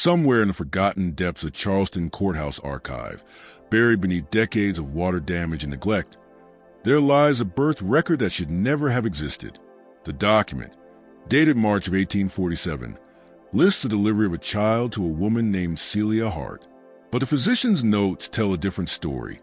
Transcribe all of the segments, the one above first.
Somewhere in the forgotten depths of Charleston Courthouse archive, buried beneath decades of water damage and neglect, there lies a birth record that should never have existed. The document, dated March of 1847, lists the delivery of a child to a woman named Celia Hart. But the physician's notes tell a different story,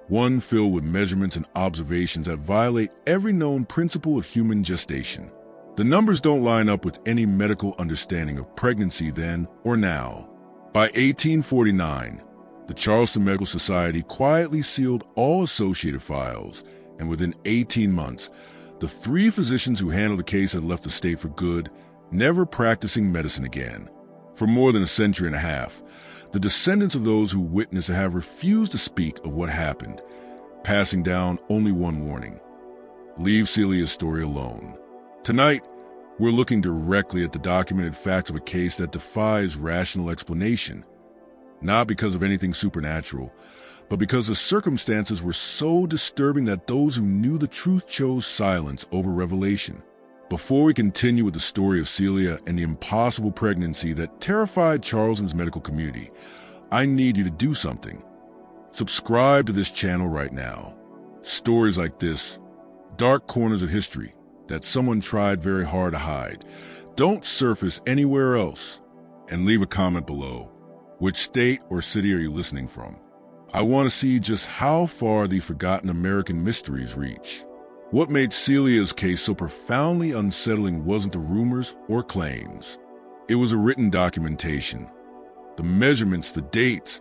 one filled with measurements and observations that violate every known principle of human gestation. The numbers don't line up with any medical understanding of pregnancy then or now. By 1849, the Charleston Medical Society quietly sealed all associated files, and within 18 months, the 3 physicians who handled the case had left the state for good, never practicing medicine again. For more than a century and a half, the descendants of those who witnessed it have refused to speak of what happened, passing down only one warning: leave Celia's story alone. Tonight, we're looking directly at the documented facts of a case that defies rational explanation, not because of anything supernatural, but because the circumstances were so disturbing that those who knew the truth chose silence over revelation. Before we continue with the story of Celia and the impossible pregnancy that terrified Charleston's medical community, I need you to do something. Subscribe to this channel right now. Stories like this, dark corners of history that someone tried very hard to hide, don't surface anywhere else. And leave a comment below. Which state or city are you listening from? I want to see just how far the forgotten American mysteries reach. What made Celia's case so profoundly unsettling wasn't the rumors or claims. It was a written documentation. The measurements, the dates,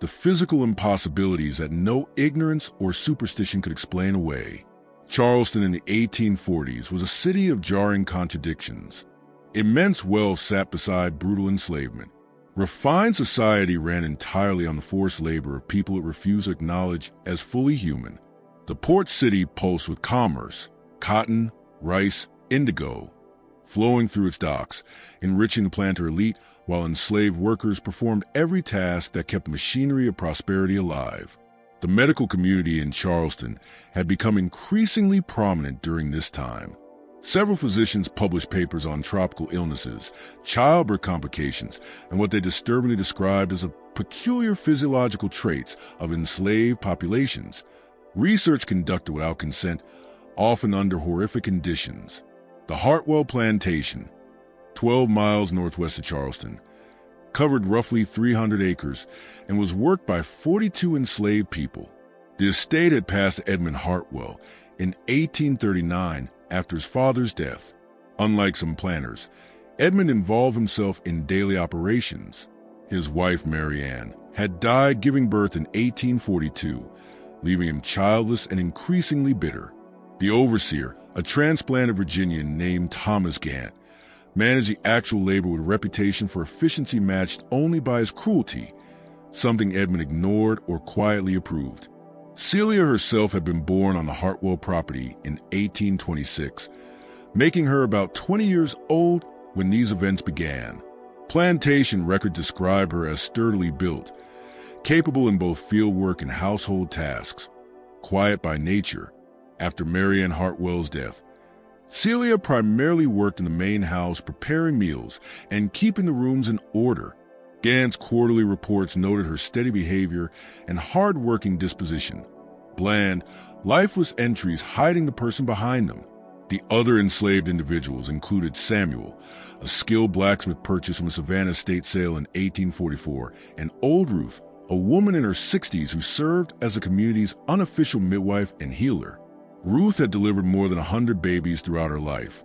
the physical impossibilities that no ignorance or superstition could explain away. Charleston in the 1840s was a city of jarring contradictions. Immense wealth sat beside brutal enslavement. Refined society ran entirely on the forced labor of people it refused to acknowledge as fully human. The port city pulsed with commerce, cotton, rice, indigo, flowing through its docks, enriching the planter elite, while enslaved workers performed every task that kept the machinery of prosperity alive. The medical community in Charleston had become increasingly prominent during this time. Several physicians published papers on tropical illnesses, childbirth complications, and what they disturbingly described as a peculiar physiological traits of enslaved populations. Research conducted without consent, often under horrific conditions. The Hartwell Plantation, 12 miles northwest of Charleston, covered roughly 300 acres and was worked by 42 enslaved people. The estate had passed to Edmund Hartwell in 1839 after his father's death. Unlike some planters, Edmund involved himself in daily operations. His wife, Mary Ann, had died giving birth in 1842, leaving him childless and increasingly bitter. The overseer, a transplanted Virginian named Thomas Gant, managed the actual labor with a reputation for efficiency matched only by his cruelty, something Edmund ignored or quietly approved. Celia herself had been born on the Hartwell property in 1826, making her about 20 years old when these events began. Plantation records describe her as sturdily built, capable in both field work and household tasks, quiet by nature. After Mary Ann Hartwell's death, Celia primarily worked in the main house preparing meals and keeping the rooms in order. Gant's quarterly reports noted her steady behavior and hard-working disposition. Bland, lifeless entries hiding the person behind them. The other enslaved individuals included Samuel, a skilled blacksmith purchased from a Savannah estate sale in 1844, and Old Ruth, a woman in her 60s who served as the community's unofficial midwife and healer. Ruth had delivered more than 100 babies throughout her life,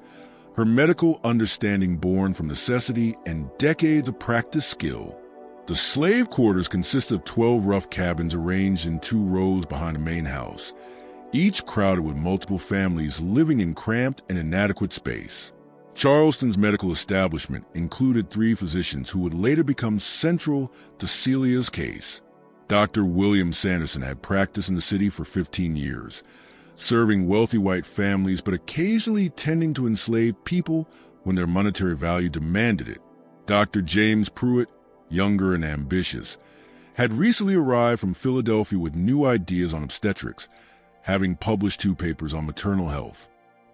her medical understanding born from necessity and decades of practiced skill. The slave quarters consisted of 12 rough cabins arranged in 2 rows behind the main house, each crowded with multiple families living in cramped and inadequate space. Charleston's medical establishment included 3 physicians who would later become central to Celia's case. Dr. William Sanderson had practiced in the city for 15 years, serving wealthy white families but occasionally tending to enslaved people when their monetary value demanded it. Dr. James Pruitt, younger and ambitious, had recently arrived from Philadelphia with new ideas on obstetrics, having published 2 papers on maternal health.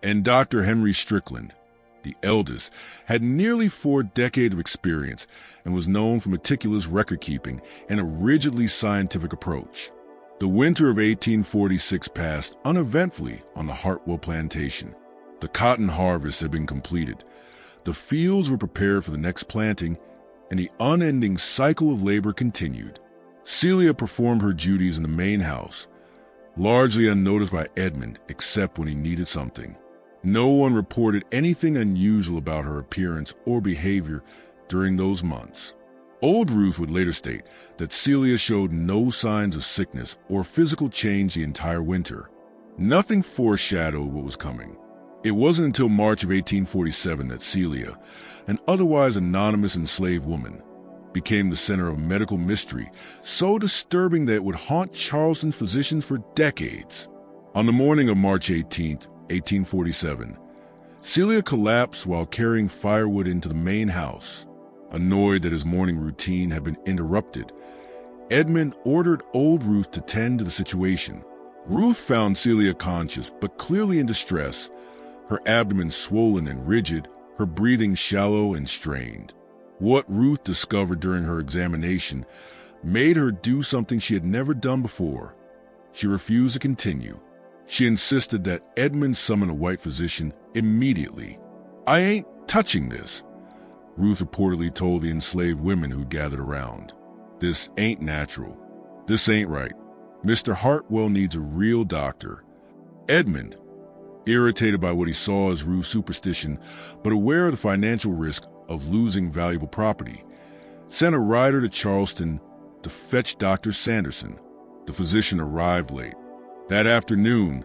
And Dr. Henry Strickland, the eldest, had nearly 4 decades of experience and was known for meticulous record-keeping and a rigidly scientific approach. The winter of 1846 passed uneventfully on the Hartwell plantation. The cotton harvest had been completed. The fields were prepared for the next planting, and the unending cycle of labor continued. Celia performed her duties in the main house, largely unnoticed by Edmund except when he needed something. No one reported anything unusual about her appearance or behavior during those months. Old Ruth would later state that Celia showed no signs of sickness or physical change the entire winter. Nothing foreshadowed what was coming. It wasn't until March of 1847 that Celia, an otherwise anonymous enslaved woman, became the center of a medical mystery so disturbing that it would haunt Charleston's physicians for decades. On the morning of March 18, 1847, Celia collapsed while carrying firewood into the main house. Annoyed that his morning routine had been interrupted, Edmund ordered old Ruth to tend to the situation. Ruth found Celia conscious but clearly in distress, her abdomen swollen and rigid, her breathing shallow and strained. What Ruth discovered during her examination made her do something she had never done before. She refused to continue. She insisted that Edmund summon a white physician immediately. "I ain't touching this," Ruth reportedly told the enslaved women who gathered around. "This ain't natural. This ain't right. Mr. Hartwell needs a real doctor." Edmund, irritated by what he saw as Ruth's superstition, but aware of the financial risk of losing valuable property, sent a rider to Charleston to fetch Dr. Sanderson. The physician arrived late. That afternoon,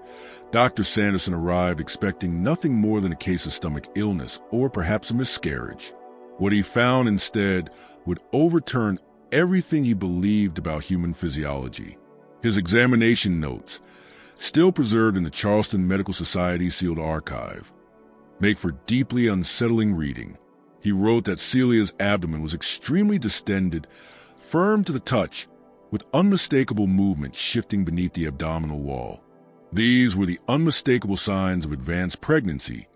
Dr. Sanderson arrived expecting nothing more than a case of stomach illness or perhaps a miscarriage. What he found instead would overturn everything he believed about human physiology. His examination notes, still preserved in the Charleston Medical Society sealed archive, make for deeply unsettling reading. He wrote that Celia's abdomen was extremely distended, firm to the touch, with unmistakable movement shifting beneath the abdominal wall. These were the unmistakable signs of advanced pregnancy,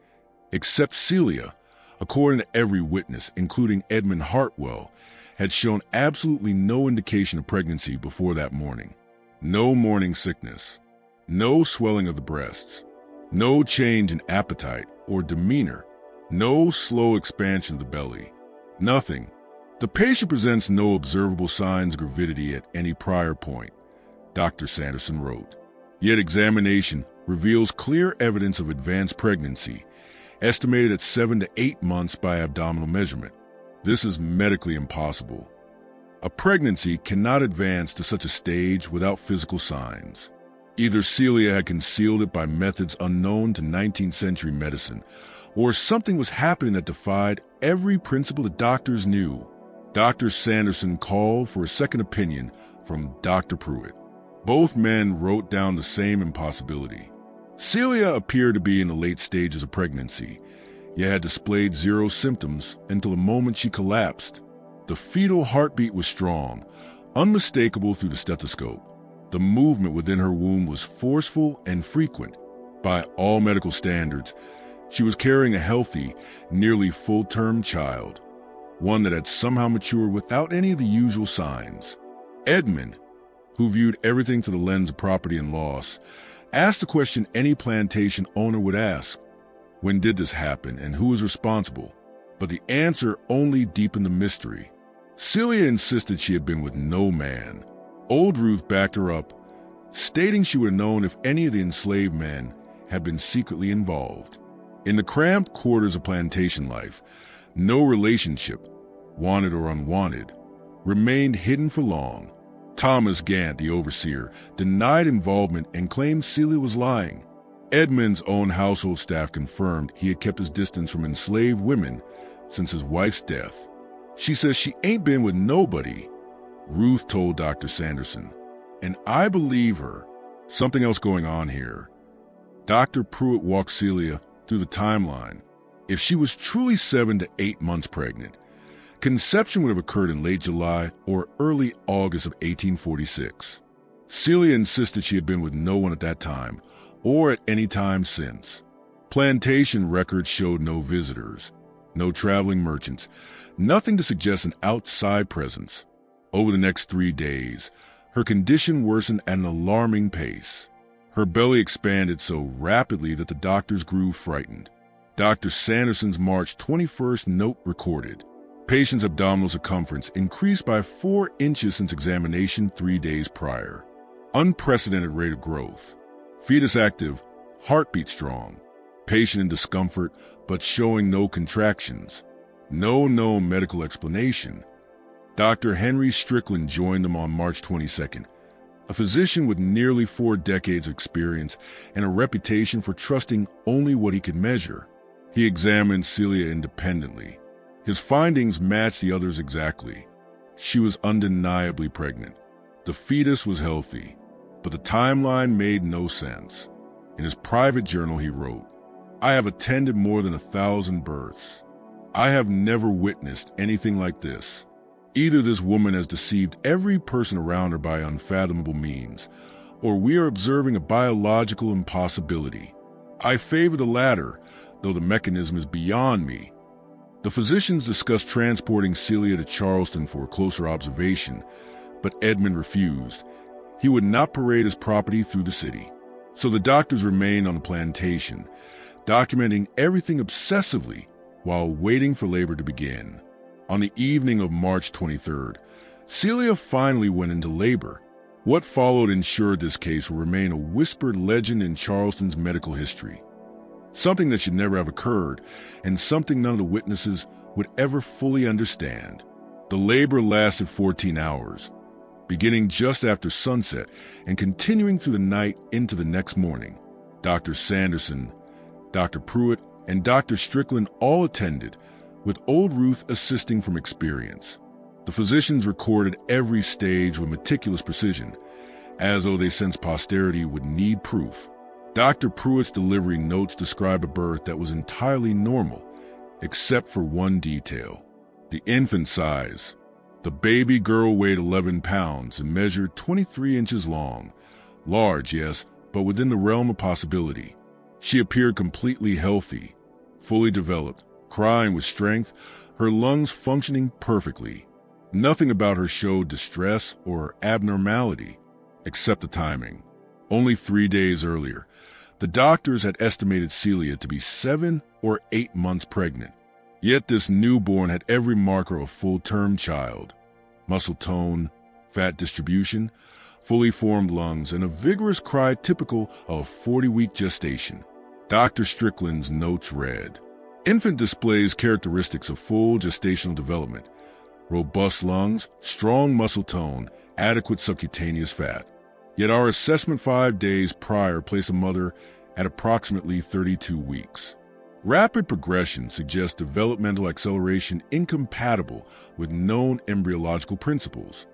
except Celia, according to every witness, including Edmund Hartwell, had shown absolutely no indication of pregnancy before that morning. No morning sickness, no swelling of the breasts, no change in appetite or demeanor, no slow expansion of the belly, nothing. The patient presents no observable signs of gravidity at any prior point, Dr. Sanderson wrote. Yet examination reveals clear evidence of advanced pregnancy, estimated at 7 to 8 months by abdominal measurement. This is medically impossible. A pregnancy cannot advance to such a stage without physical signs. Either Celia had concealed it by methods unknown to 19th century medicine, or something was happening that defied every principle the doctors knew. Dr. Sanderson called for a second opinion from Dr. Pruitt. Both men wrote down the same impossibility. Celia appeared to be in the late stages of pregnancy, yet had displayed zero symptoms until the moment she collapsed. The fetal heartbeat was strong, unmistakable through the stethoscope. The movement within her womb was forceful and frequent. By all medical standards, she was carrying a healthy, nearly full-term child, one that had somehow matured without any of the usual signs. Edmund, who viewed everything through the lens of property and loss, asked the question any plantation owner would ask: when did this happen and who was responsible? But the answer only deepened the mystery. Celia insisted she had been with no man. Old Ruth backed her up, stating she would have known if any of the enslaved men had been secretly involved. In the cramped quarters of plantation life, no relationship, wanted or unwanted, remained hidden for long. Thomas Gant, the overseer, denied involvement and claimed Celia was lying. Edmund's own household staff confirmed he had kept his distance from enslaved women since his wife's death. "She says she ain't been with nobody," Ruth told Dr. Sanderson, "and I believe her. Something else going on here." Dr. Pruitt walked Celia through the timeline. If she was truly 7 to 8 months pregnant, conception would have occurred in late July or early August of 1846. Celia insisted she had been with no one at that time or at any time since. Plantation records showed no visitors, no traveling merchants, nothing to suggest an outside presence. Over the next 3 days, her condition worsened at an alarming pace. Her belly expanded so rapidly that the doctors grew frightened. Dr. Sanderson's March 21st note recorded, patient's abdominal circumference increased by 4 inches since examination 3 days prior. Unprecedented rate of growth. Fetus active, heartbeat strong. Patient in discomfort, but showing no contractions. No known medical explanation. Dr. Henry Strickland joined them on March 22nd, a physician with nearly 4 decades of experience and a reputation for trusting only what he could measure. He examined Celia independently. His findings matched the others exactly. She was undeniably pregnant. The fetus was healthy, but the timeline made no sense. In his private journal, he wrote, "I have attended more than 1,000 births. I have never witnessed anything like this. Either this woman has deceived every person around her by unfathomable means, or we are observing a biological impossibility. I favor the latter, though the mechanism is beyond me." The physicians discussed transporting Celia to Charleston for closer observation, but Edmund refused. He would not parade his property through the city. So the doctors remained on the plantation, documenting everything obsessively while waiting for labor to begin. On the evening of March 23rd, Celia finally went into labor. What followed ensured this case will remain a whispered legend in Charleston's medical history. Something that should never have occurred, and something none of the witnesses would ever fully understand. The labor lasted 14 hours, beginning just after sunset and continuing through the night into the next morning. Dr. Sanderson, Dr. Pruitt, and Dr. Strickland all attended, with old Ruth assisting from experience. The physicians recorded every stage with meticulous precision, as though they sensed posterity would need proof. Dr. Pruitt's delivery notes describe a birth that was entirely normal, except for one detail: the infant size. The baby girl weighed 11 pounds and measured 23 inches long. Large, yes, but within the realm of possibility. She appeared completely healthy, fully developed, crying with strength, her lungs functioning perfectly. Nothing about her showed distress or abnormality, except the timing. Only 3 days earlier, the doctors had estimated Celia to be 7 or 8 months pregnant. Yet this newborn had every marker of a full-term child: muscle tone, fat distribution, fully formed lungs, and a vigorous cry typical of a 40-week gestation. Dr. Strickland's notes read, "Infant displays characteristics of full gestational development: robust lungs, strong muscle tone, adequate subcutaneous fat. Yet our assessment 5 days prior placed the mother at approximately 32 weeks. Rapid progression suggests developmental acceleration incompatible with known embryological principles.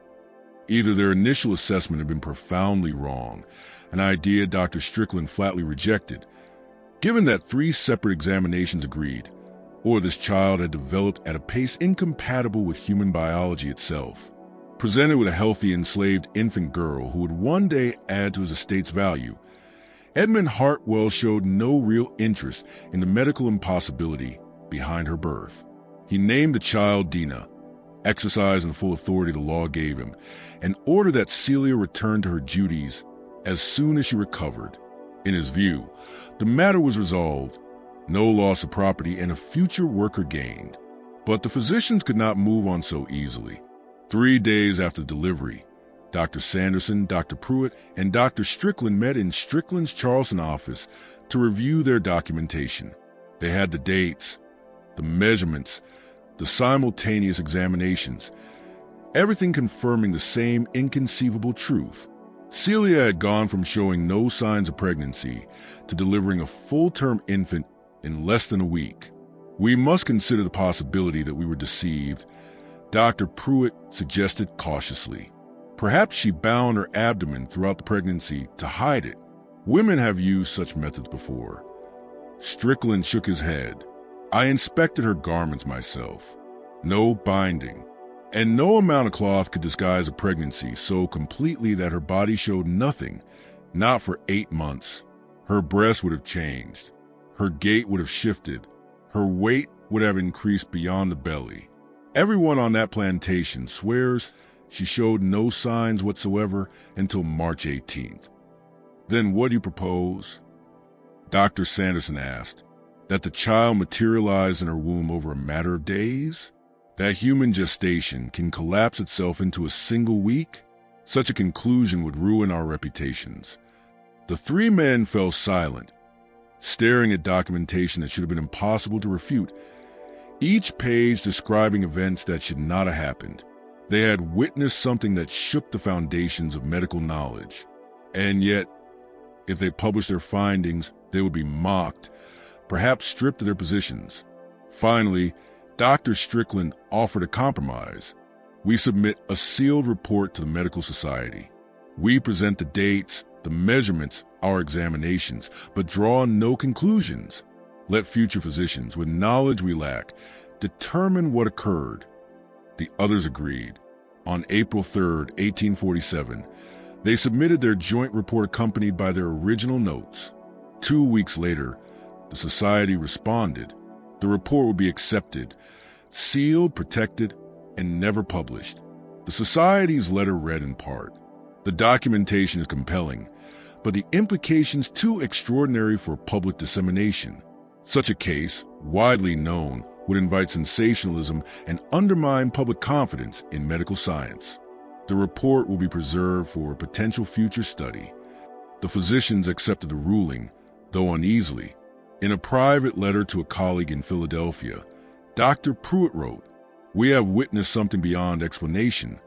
Either their initial assessment had been profoundly wrong, an idea Dr. Strickland flatly rejected, given that 3 separate examinations agreed, or this child had developed at a pace incompatible with human biology itself. Presented with a healthy enslaved infant girl who would one day add to his estate's value, Edmund Hartwell showed no real interest in the medical impossibility behind her birth. He named the child Dina, exercising the full authority the law gave him, and ordered that Celia return to her duties as soon as she recovered. In his view, the matter was resolved, no loss of property and a future worker gained. But the physicians could not move on so easily. 3 days after delivery, Dr. Sanderson, Dr. Pruitt, and Dr. Strickland met in Strickland's Charleston office to review their documentation. They had the dates, the measurements, the simultaneous examinations, everything confirming the same inconceivable truth. Celia had gone from showing no signs of pregnancy to delivering a full-term infant in less than a week. "We must consider the possibility that we were deceived," Dr. Pruitt suggested cautiously. "Perhaps she bound her abdomen throughout the pregnancy to hide it. Women have used such methods before." Strickland shook his head. "I inspected her garments myself. No binding. And no amount of cloth could disguise a pregnancy so completely that her body showed nothing, not for 8 months. Her breasts would have changed. Her gait would have shifted. Her weight would have increased beyond the belly. Everyone on that plantation swears she showed no signs whatsoever until March 18th. Then what do you propose? Dr. Sanderson asked. That the child materialized in her womb over a matter of days? That human gestation can collapse itself into a single week? Such a conclusion would ruin our reputations. The three men fell silent, staring at documentation that should have been impossible to refute, each page describing events that should not have happened. They had witnessed something that shook the foundations of medical knowledge. And yet, if they published their findings, they would be mocked, perhaps stripped of their positions. Finally, Dr. Strickland offered a compromise. We submit a sealed report to the Medical Society. We present the dates, the measurements, our examinations, but draw no conclusions. Let future physicians, with knowledge we lack, determine what occurred. The others agreed. On April 3rd, 1847, they submitted their joint report accompanied by their original notes. 2 weeks later, the Society responded. The report would be accepted, sealed, protected, and never published. The Society's letter read in part, "The documentation is compelling, but the implications too extraordinary for public dissemination. Such a case, widely known, would invite sensationalism and undermine public confidence in medical science. The report will be preserved for potential future study." The physicians accepted the ruling, though uneasily. In a private letter to a colleague in Philadelphia, Dr. Pruitt wrote, "We have witnessed something beyond explanation,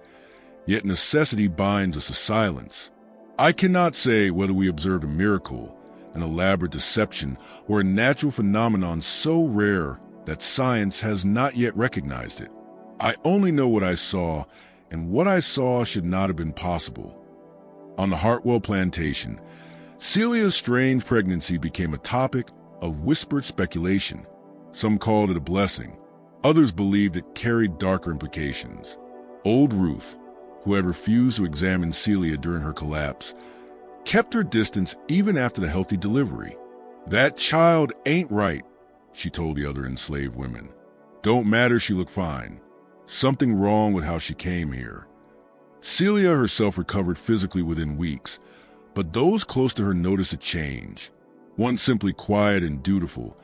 yet necessity binds us to silence. I cannot say whether we observed a miracle, an elaborate deception, or a natural phenomenon so rare that science has not yet recognized it. I only know what I saw, and what I saw should not have been possible." On the Hartwell plantation, Celia's strange pregnancy became a topic of whispered speculation. Some called it a blessing. Others believed it carried darker implications. Old Ruth, who had refused to examine Celia during her collapse, kept her distance even after the healthy delivery. "That child ain't right," she told the other enslaved women. "Don't matter, she looked fine. Something wrong with how she came here." Celia herself recovered physically within weeks, but those close to her noticed a change. Once simply quiet and dutiful,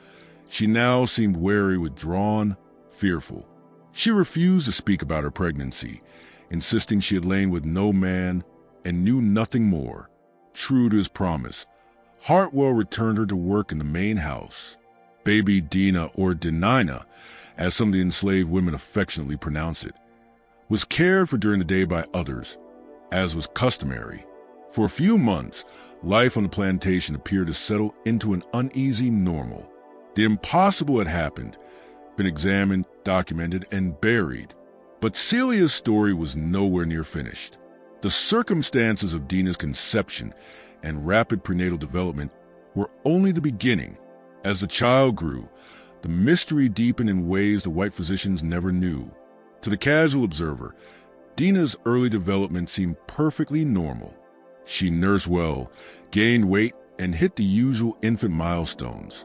she now seemed wary, withdrawn, fearful. She refused to speak about her pregnancy, insisting she had lain with no man and knew nothing more. True to his promise, Hartwell returned her to work in the main house. Baby Dina, or Denina, as some of the enslaved women affectionately pronounce it, was cared for during the day by others, as was customary. For a few months, life on the plantation appeared to settle into an uneasy normal. The impossible had happened, been examined, documented, and buried. But Celia's story was nowhere near finished. The circumstances of Dina's conception and rapid prenatal development were only the beginning. As the child grew, the mystery deepened in ways the white physicians never knew. To the casual observer, Dina's early development seemed perfectly normal. She nursed well, gained weight, and hit the usual infant milestones.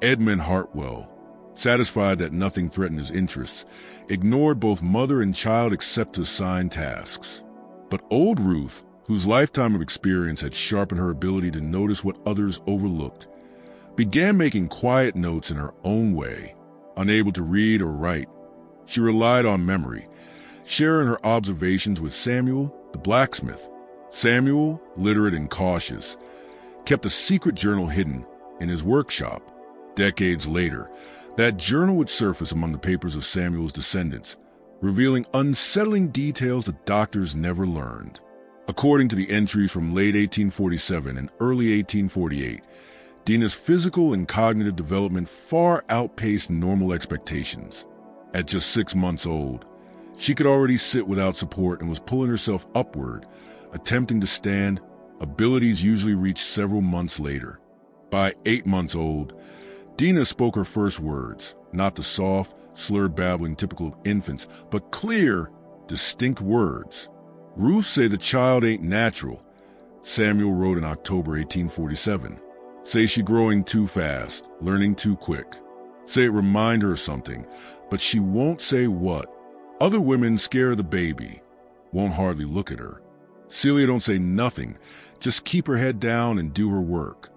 Edmund Hartwell, satisfied that nothing threatened his interests, ignored both mother and child except to assign tasks. But old Ruth, whose lifetime of experience had sharpened her ability to notice what others overlooked, began making quiet notes in her own way. Unable to read or write, she relied on memory, sharing her observations with Samuel, the blacksmith. Samuel, literate and cautious, kept a secret journal hidden in his workshop. Decades later, that journal would surface among the papers of Samuel's descendants, revealing unsettling details the doctors never learned. According to the entries from late 1847 and early 1848, Dina's physical and cognitive development far outpaced normal expectations. At just 6 months old, she could already sit without support and was pulling herself upward, attempting to stand, abilities usually reached several months later. By 8 months old, Dina spoke her first words, not the soft, slurred babbling typical of infants, but clear, distinct words. Ruth said the child ain't natural, Samuel wrote in October 1847. Say she growing too fast, learning too quick. Say it remind her of something, but she won't say what. Other women scare the baby, won't hardly look at her. Celia don't say nothing, just keep her head down and do her work.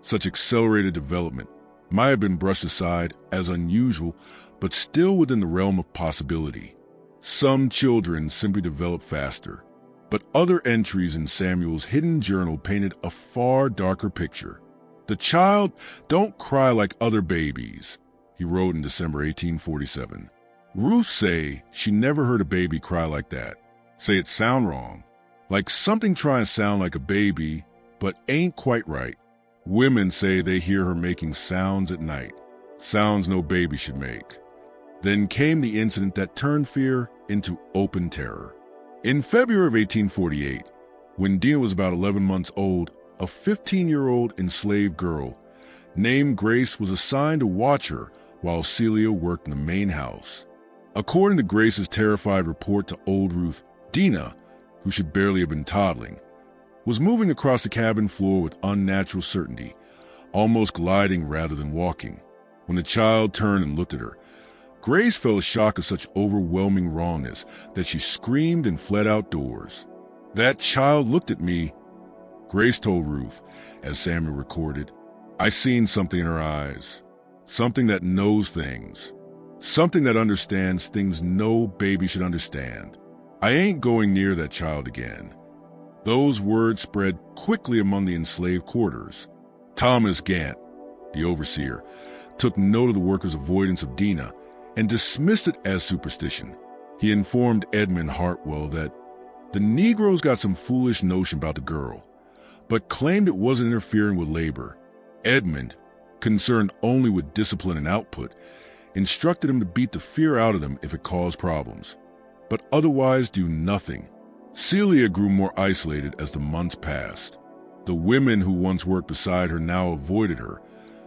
Such accelerated development might have been brushed aside as unusual, but still within the realm of possibility. Some children simply develop faster, but other entries in Samuel's hidden journal painted a far darker picture. The child don't cry like other babies, he wrote in December 1847. Ruth say she never heard a baby cry like that. Say it sound wrong, like something trying to sound like a baby, but ain't quite right. Women say they hear her making sounds at night, sounds no baby should make. Then came the incident that turned fear into open terror. In February of 1848, when Dina was about 11 months old, a 15-year-old enslaved girl named Grace was assigned to watch her while Celia worked in the main house. According to Grace's terrified report to old Ruth, Dina, who should barely have been toddling, was moving across the cabin floor with unnatural certainty, almost gliding rather than walking. When the child turned and looked at her, Grace felt a shock of such overwhelming rawness that she screamed and fled outdoors. That child looked at me, Grace told Ruth, as Samuel recorded. I seen something in her eyes, something that knows things, something that understands things no baby should understand. I ain't going near that child again. Those words spread quickly among the enslaved quarters. Thomas Gant, the overseer, took note of the workers' avoidance of Dina and dismissed it as superstition. He informed Edmund Hartwell that the Negroes got some foolish notion about the girl, but claimed it wasn't interfering with labor. Edmund, concerned only with discipline and output, instructed him to beat the fear out of them if it caused problems, but otherwise do nothing. Celia grew more isolated as the months passed. The women who once worked beside her now avoided her,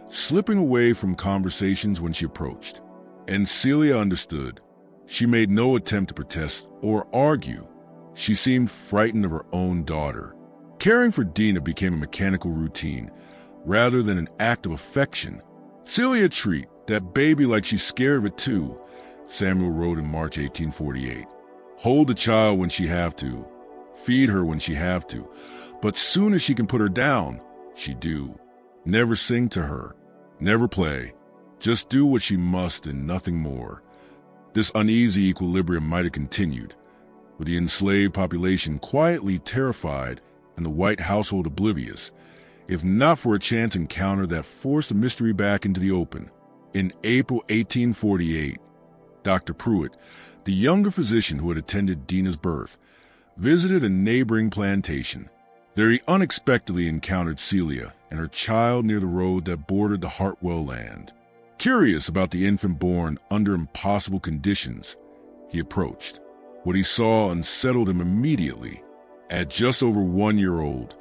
slipping away from conversations when she approached. And Celia understood. She made no attempt to protest or argue. She seemed frightened of her own daughter. Caring for Dina became a mechanical routine, rather than an act of affection. Celia treat that baby like she's scared of it too, Samuel wrote in March 1848. Hold the child when she have to, feed her when she have to, but soon as she can put her down, she do. Never sing to her, never play, just do what she must and nothing more. This uneasy equilibrium might have continued, with the enslaved population quietly terrified and the white household oblivious, if not for a chance encounter that forced the mystery back into the open. In April 1848, Dr. Pruitt, the younger physician who had attended Dina's birth, visited a neighboring plantation. There he unexpectedly encountered Celia and her child near the road that bordered the Hartwell land. Curious about the infant born under impossible conditions, he approached. What he saw unsettled him immediately. At just over 1 year old,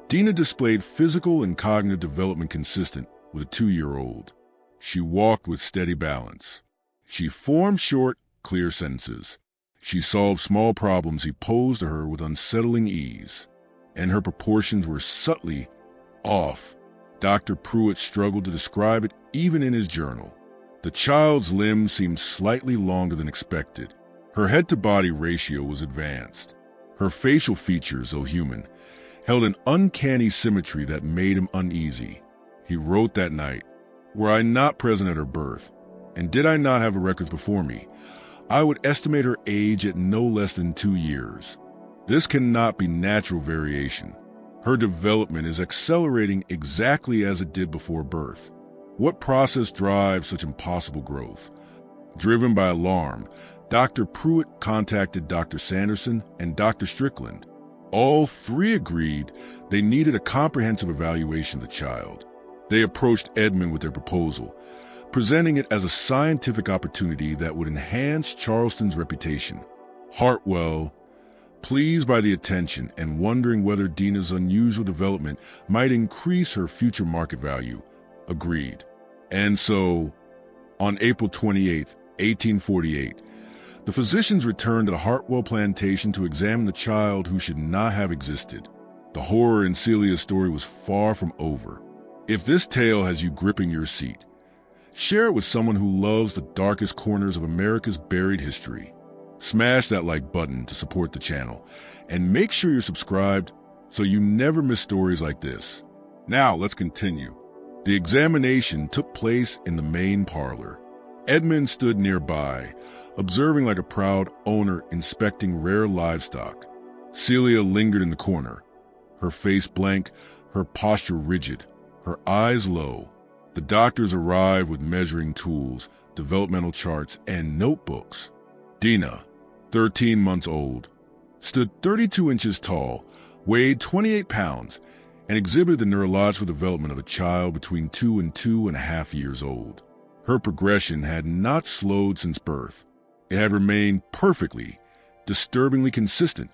Dina displayed physical and cognitive development consistent with a 2-year-old. She walked with steady balance. She formed short, clear sentences. She solved small problems he posed to her with unsettling ease, and her proportions were subtly off. Dr. Pruitt struggled to describe it even in his journal. The child's limbs seemed slightly longer than expected. Her head-to-body ratio was advanced. Her facial features, though human, held an uncanny symmetry that made him uneasy. He wrote that night, "Were I not present at her birth, and did I not have the records before me, I would estimate her age at no less than 2 years. This cannot be natural variation. Her development is accelerating exactly as it did before birth. What process drives such impossible growth?" Driven by alarm, Dr. Pruitt contacted Dr. Sanderson and Dr. Strickland. All three agreed they needed a comprehensive evaluation of the child. They approached Edmund with their proposal, presenting it as a scientific opportunity that would enhance Charleston's reputation. Hartwell, pleased by the attention and wondering whether Dina's unusual development might increase her future market value, agreed. And so, on April 28, 1848, the physicians returned to the Hartwell plantation to examine the child who should not have existed. The horror in Celia's story was far from over. If this tale has you gripping your seat, share it with someone who loves the darkest corners of America's buried history. Smash that like button to support the channel, and make sure you're subscribed so you never miss stories like this. Now, let's continue. The examination took place in the main parlor. Edmund stood nearby, observing like a proud owner inspecting rare livestock. Celia lingered in the corner, her face blank, her posture rigid, her eyes low. The doctors arrived with measuring tools, developmental charts, and notebooks. Dina, 13 months old, stood 32 inches tall, weighed 28 pounds, and exhibited the neurological development of a child between 2 and 2.5 years old. Her progression had not slowed since birth. It had remained perfectly, disturbingly consistent,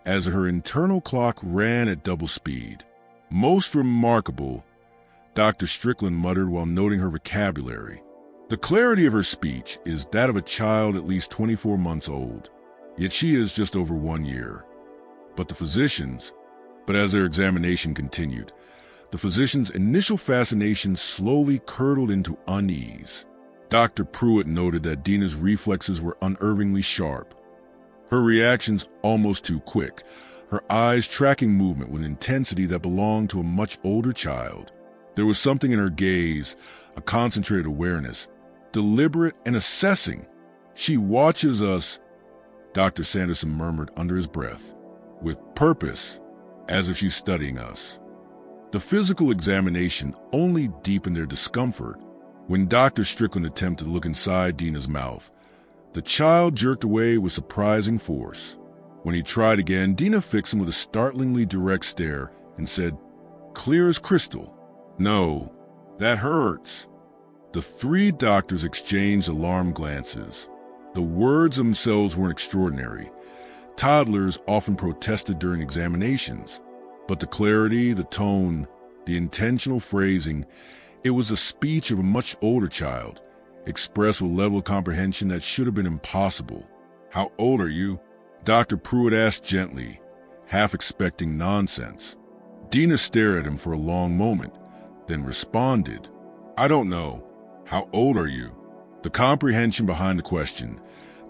as her internal clock ran at double speed. Most remarkable, Dr. Strickland muttered while noting her vocabulary. The clarity of her speech is that of a child at least 24 months old, yet she is just over 1 year. But as their examination continued, the physician's initial fascination slowly curdled into unease. Dr. Pruitt noted that Dina's reflexes were unervingly sharp, her reactions almost too quick, her eyes tracking movement with intensity that belonged to a much older child. There was something in her gaze, a concentrated awareness, deliberate and assessing. "She watches us," Dr. Sanderson murmured under his breath, "with purpose, as if she's studying us." The physical examination only deepened their discomfort. When Dr. Strickland attempted to look inside Dina's mouth, the child jerked away with surprising force. When he tried again, Dina fixed him with a startlingly direct stare and said, clear as crystal, "No, that hurts." The three doctors exchanged alarmed glances. The words themselves weren't extraordinary. Toddlers often protested during examinations, but the clarity, the tone, the intentional phrasing, it was the speech of a much older child, expressed with a level of comprehension that should have been impossible. "How old are you?" Dr. Pruitt asked gently, half expecting nonsense. Dina stared at him for a long moment, then responded, "I don't know. How old are you?" The comprehension behind the question,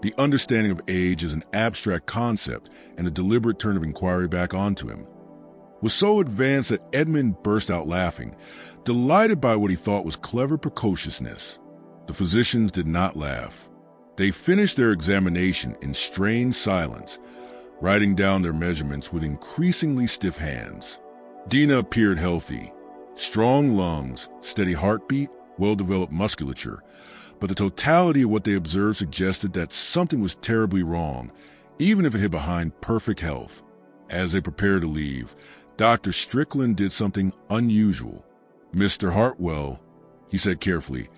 the understanding of age as an abstract concept and the deliberate turn of inquiry back onto him, was so advanced that Edmund burst out laughing, delighted by what he thought was clever precociousness. The physicians did not laugh. They finished their examination in strained silence, writing down their measurements with increasingly stiff hands. Dina appeared healthy. Strong lungs, steady heartbeat, well-developed musculature, but the totality of what they observed suggested that something was terribly wrong, even if it hid behind perfect health. As they prepared to leave, Dr. Strickland did something unusual. "Mr. Hartwell," he said carefully,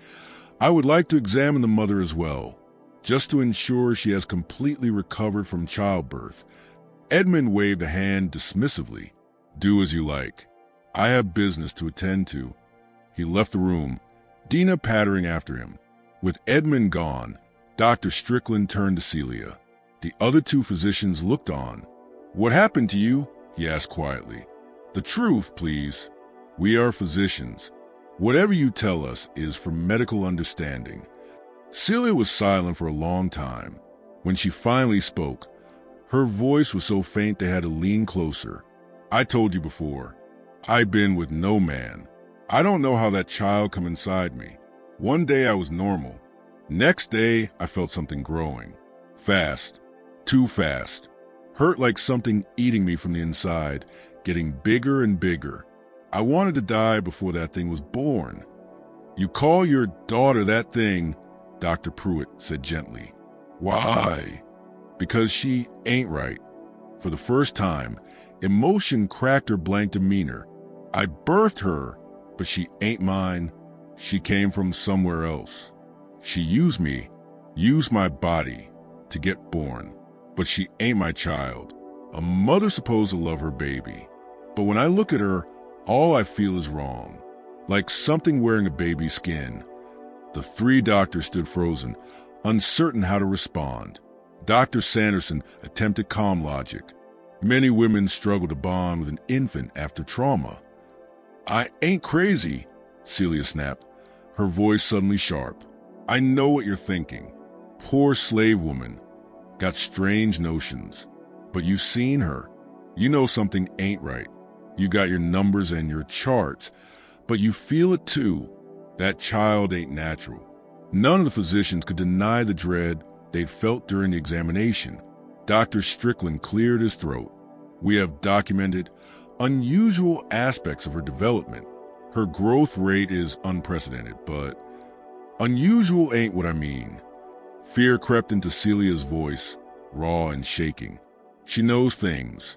"I would like to examine the mother as well, just to ensure she has completely recovered from childbirth." Edmund waved a hand dismissively. "Do as you like. I have business to attend to." He left the room, Dina pattering after him. With Edmund gone, Dr. Strickland turned to Celia. The other two physicians looked on. "What happened to you?" he asked quietly. "The truth, please. We are physicians. Whatever you tell us is for medical understanding." Celia was silent for a long time. When she finally spoke, her voice was so faint they had to lean closer. "I told you before, I've been with no man. I don't know how that child come inside me. One day I was normal. Next day I felt something growing. Fast. Too fast. Hurt like something eating me from the inside, getting bigger and bigger. I wanted to die before that thing was born." "You call your daughter that thing," Dr. Pruitt said gently. "Why?" "Because she ain't right." For the first time, emotion cracked her blank demeanor. "I birthed her, but she ain't mine. She came from somewhere else. She used me, used my body to get born, but she ain't my child. A mother's supposed to love her baby, but when I look at her, all I feel is wrong, like something wearing a baby's skin." The three doctors stood frozen, uncertain how to respond. Dr. Sanderson attempted calm logic. Many women struggle to bond with an infant after trauma. I ain't crazy, Celia snapped, her voice suddenly sharp. I know what you're thinking. Poor slave woman. Got strange notions. But you've seen her. You know something ain't right. You got your numbers and your charts. But you feel it too. That child ain't natural. None of the physicians could deny the dread they'd felt during the examination. Dr. Strickland cleared his throat. We have documented unusual aspects of her development. Her growth rate is unprecedented, but unusual ain't what I mean. Fear crept into Celia's voice, raw and shaking. She knows things,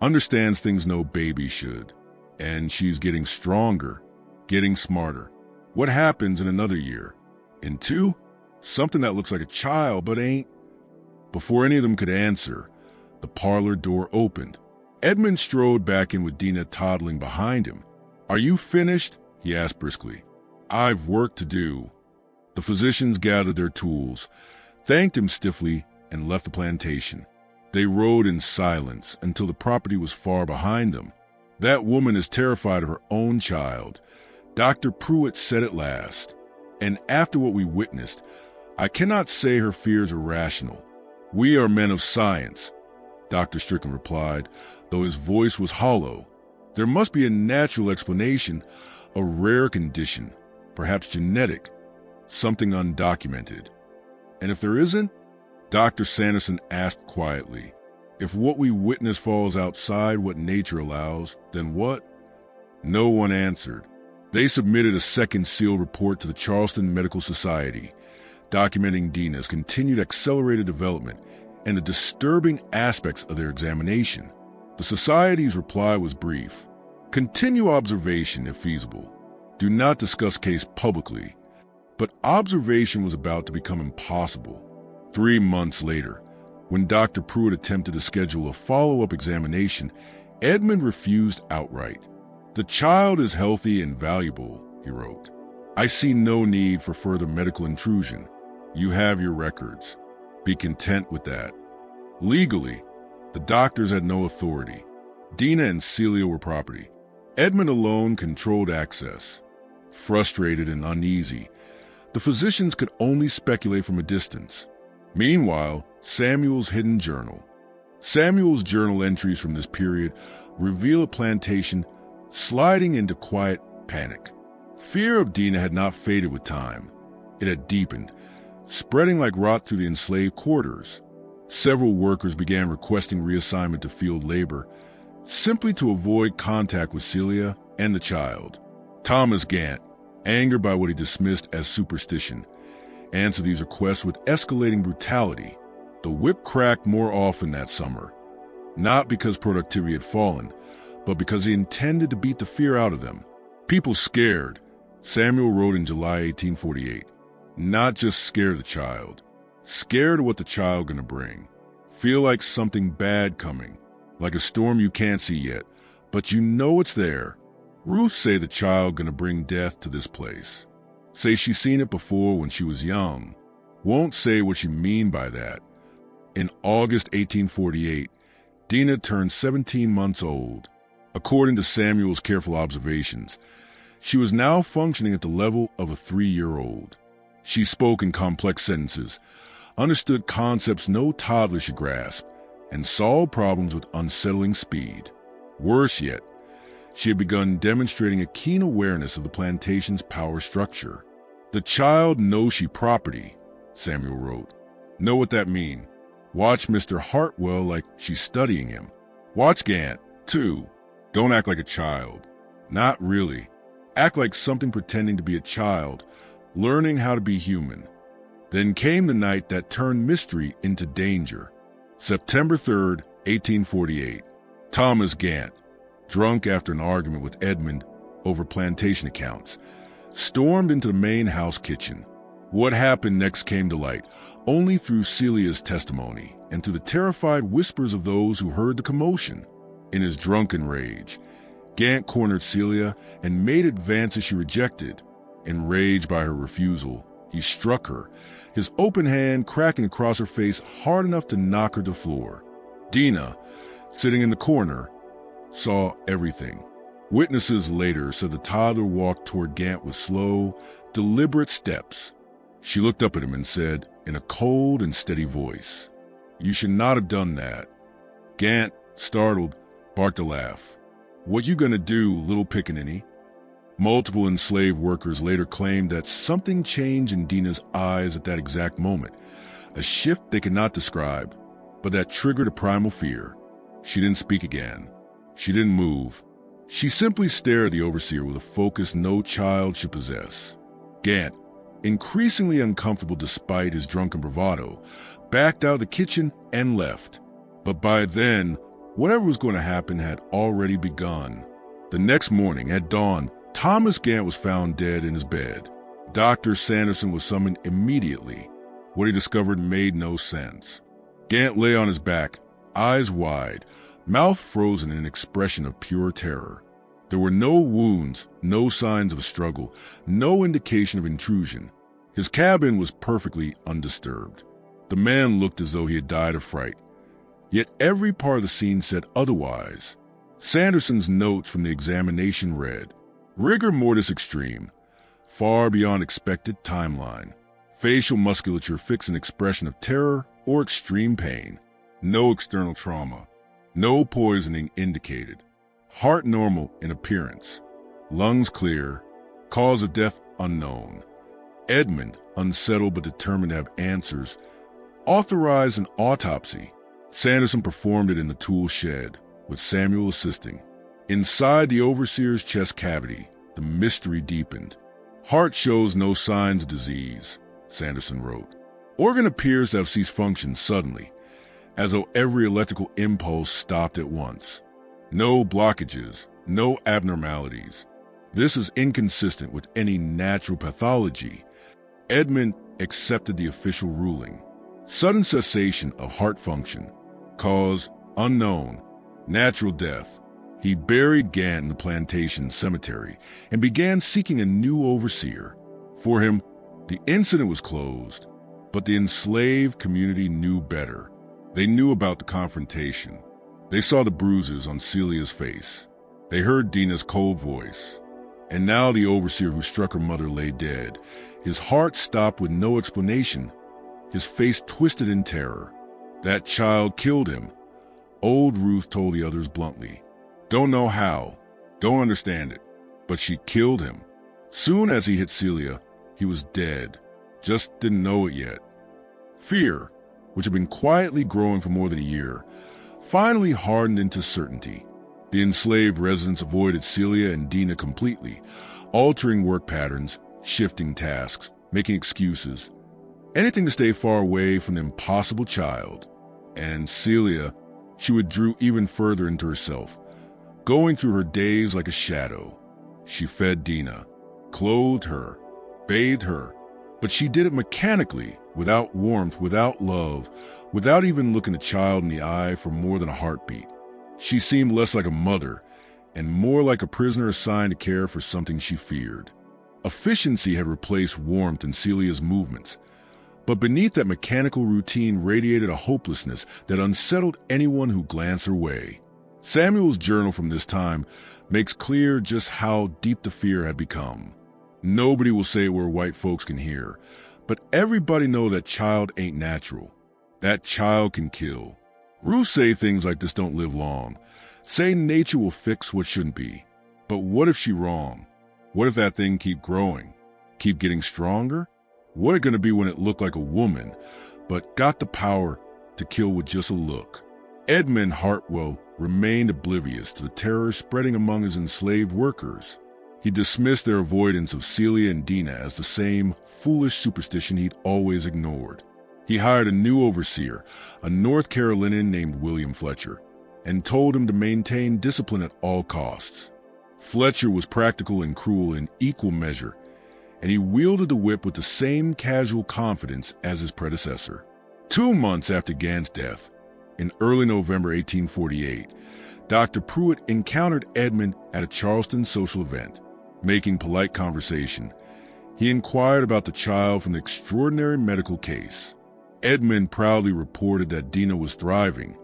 understands things no baby should, and she's getting stronger, getting smarter. What happens in another year? In 2? Something that looks like a child but ain't. Before any of them could answer, the parlor door opened. Edmund strode back in with Dina toddling behind him. Are you finished? He asked briskly. I've work to do. The physicians gathered their tools, thanked him stiffly, and left the plantation. They rode in silence until the property was far behind them. That woman is terrified of her own child, Dr. Pruitt said at last. And after what we witnessed, I cannot say her fears are rational. We are men of science, Dr. Strickland replied, though his voice was hollow. There must be a natural explanation, a rare condition, perhaps genetic, something undocumented. And if there isn't, Dr. Sanderson asked quietly, if what we witness falls outside what nature allows, then what? No one answered. They submitted a second sealed report to the Charleston Medical Society, documenting Dina's continued accelerated development and the disturbing aspects of their examination. The Society's reply was brief. Continue observation if feasible. Do not discuss case publicly. But observation was about to become impossible. 3 months later, when Dr. Pruitt attempted to schedule a follow-up examination, Edmund refused outright. The child is healthy and valuable, he wrote. I see no need for further medical intrusion. You have your records. Be content with that. Legally, the doctors had no authority. Dina and Celia were property. Edmund alone controlled access. Frustrated and uneasy, the physicians could only speculate from a distance. Meanwhile, Samuel's hidden journal. Samuel's journal entries from this period reveal a plantation sliding into quiet panic. Fear of Dina had not faded with time. It had deepened, spreading like rot through the enslaved quarters. Several workers began requesting reassignment to field labor, simply to avoid contact with Celia and the child. Thomas Gant, angered by what he dismissed as superstition, answered these requests with escalating brutality. The whip cracked more often that summer, not because productivity had fallen, but because he intended to beat the fear out of them. People scared, Samuel wrote in July 1848. Not just scared of the child, scared of what the child gonna bring. Feel like something bad coming, like a storm you can't see yet, but you know it's there. Ruth say the child gonna bring death to this place. Say she's seen it before when she was young. Won't say what she mean by that. In August 1848, Dina turned 17 months old. According to Samuel's careful observations, she was now functioning at the level of a 3-year-old. She spoke in complex sentences, understood concepts no toddler should grasp, and solved problems with unsettling speed. Worse yet, she had begun demonstrating a keen awareness of the plantation's power structure. The child knows she property, Samuel wrote. Know what that mean? Watch Mr. Hartwell like she's studying him. Watch Gant, too. Don't act like a child. Not really. Act like something pretending to be a child, learning how to be human. Then came the night that turned mystery into danger. September 3rd, 1848. Thomas Gant, drunk after an argument with Edmund over plantation accounts, stormed into the main house kitchen. What happened next came to light only through Celia's testimony and through the terrified whispers of those who heard the commotion. In his drunken rage, Gant cornered Celia and made advances she rejected. Enraged by her refusal, he struck her, his open hand cracking across her face hard enough to knock her to the floor. Dina, sitting in the corner, saw everything. Witnesses later said the toddler walked toward Gant with slow, deliberate steps. She looked up at him and said, in a cold and steady voice, "You should not have done that." Gant, startled, barked a laugh. "What you gonna do, little pickaninny?" Multiple enslaved workers later claimed that something changed in Dina's eyes at that exact moment, a shift they could not describe, but that triggered a primal fear. She didn't speak again. She didn't move. She simply stared at the overseer with a focus no child should possess. Gant, increasingly uncomfortable despite his drunken bravado, backed out of the kitchen and left. But by then, whatever was going to happen had already begun. The next morning, at dawn, Thomas Gant was found dead in his bed. Dr. Sanderson was summoned immediately. What he discovered made no sense. Gant lay on his back, eyes wide, mouth frozen in an expression of pure terror. There were no wounds, no signs of a struggle, no indication of intrusion. His cabin was perfectly undisturbed. The man looked as though he had died of fright. Yet every part of the scene said otherwise. Sanderson's notes from the examination read, "Rigor mortis extreme, far beyond expected timeline. Facial musculature fixed an expression of terror or extreme pain. No external trauma. No poisoning indicated. Heart normal in appearance. Lungs clear. Cause of death unknown. Edmund, unsettled but determined to have answers, authorized an autopsy. Sanderson performed it in the tool shed, with Samuel assisting. Inside the overseer's chest cavity, the mystery deepened. Heart shows no signs of disease, Sanderson wrote. Organ appears to have ceased function suddenly, as though every electrical impulse stopped at once. No blockages, no abnormalities. This is inconsistent with any natural pathology. Edmund accepted the official ruling. Sudden cessation of heart function. Cause unknown. Natural death. He buried Gant in the plantation cemetery and began seeking a new overseer. For him, the incident was closed, but the enslaved community knew better. They knew about the confrontation. They saw the bruises on Celia's face. They heard Dina's cold voice. And now the overseer who struck her mother lay dead. His heart stopped with no explanation. His face twisted in terror. That child killed him. Old Ruth told the others bluntly. Don't know how, don't understand it, but she killed him. Soon as he hit Celia, he was dead. Just didn't know it yet. Fear, which had been quietly growing for more than a year, finally hardened into certainty. The enslaved residents avoided Celia and Dina completely, altering work patterns, shifting tasks, making excuses, anything to stay far away from the impossible child. And Celia, she withdrew even further into herself, going through her days like a shadow. She fed Dina, clothed her, bathed her, but she did it mechanically, without warmth, without love, without even looking the child in the eye for more than a heartbeat. She seemed less like a mother and more like a prisoner assigned to care for something she feared. Efficiency had replaced warmth in Celia's movements, but beneath that mechanical routine radiated a hopelessness that unsettled anyone who glanced her way. Samuel's journal from this time makes clear just how deep the fear had become. Nobody will say it where white folks can hear, but everybody know that child ain't natural. That child can kill. Rules say things like this don't live long. Say nature will fix what shouldn't be. But what if she wrong? What if that thing keep growing? Keep getting stronger? What it gonna be when it looked like a woman, but got the power to kill with just a look? Edmund Hartwell remained oblivious to the terror spreading among his enslaved workers. He dismissed their avoidance of Celia and Dina as the same foolish superstition he'd always ignored. He hired a new overseer, a North Carolinian named William Fletcher, and told him to maintain discipline at all costs. Fletcher was practical and cruel in equal measure, and he wielded the whip with the same casual confidence as his predecessor. 2 months after Gant's death, in early November 1848, Dr. Pruitt encountered Edmund at a Charleston social event. Making polite conversation, he inquired about the child from the extraordinary medical case. Edmund proudly reported that Dina was thriving,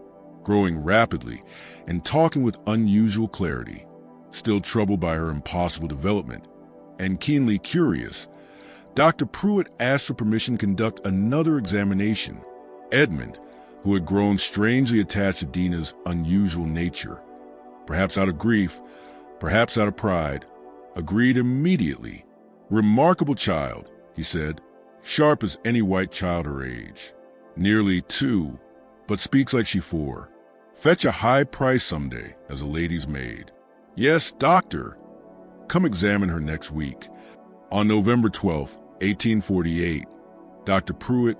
growing rapidly, and talking with unusual clarity. Still troubled by her impossible development, and keenly curious, Dr. Pruitt asked for permission to conduct another examination. Edmund, who had grown strangely attached to Dina's unusual nature, perhaps out of grief, perhaps out of pride, agreed immediately. "Remarkable child," he said, "sharp as any white child her age. Nearly 2, but speaks like she 4. Fetch a high price someday as a lady's maid." "Yes, doctor." "Come examine her next week." On November 12, 1848, Dr. Pruitt,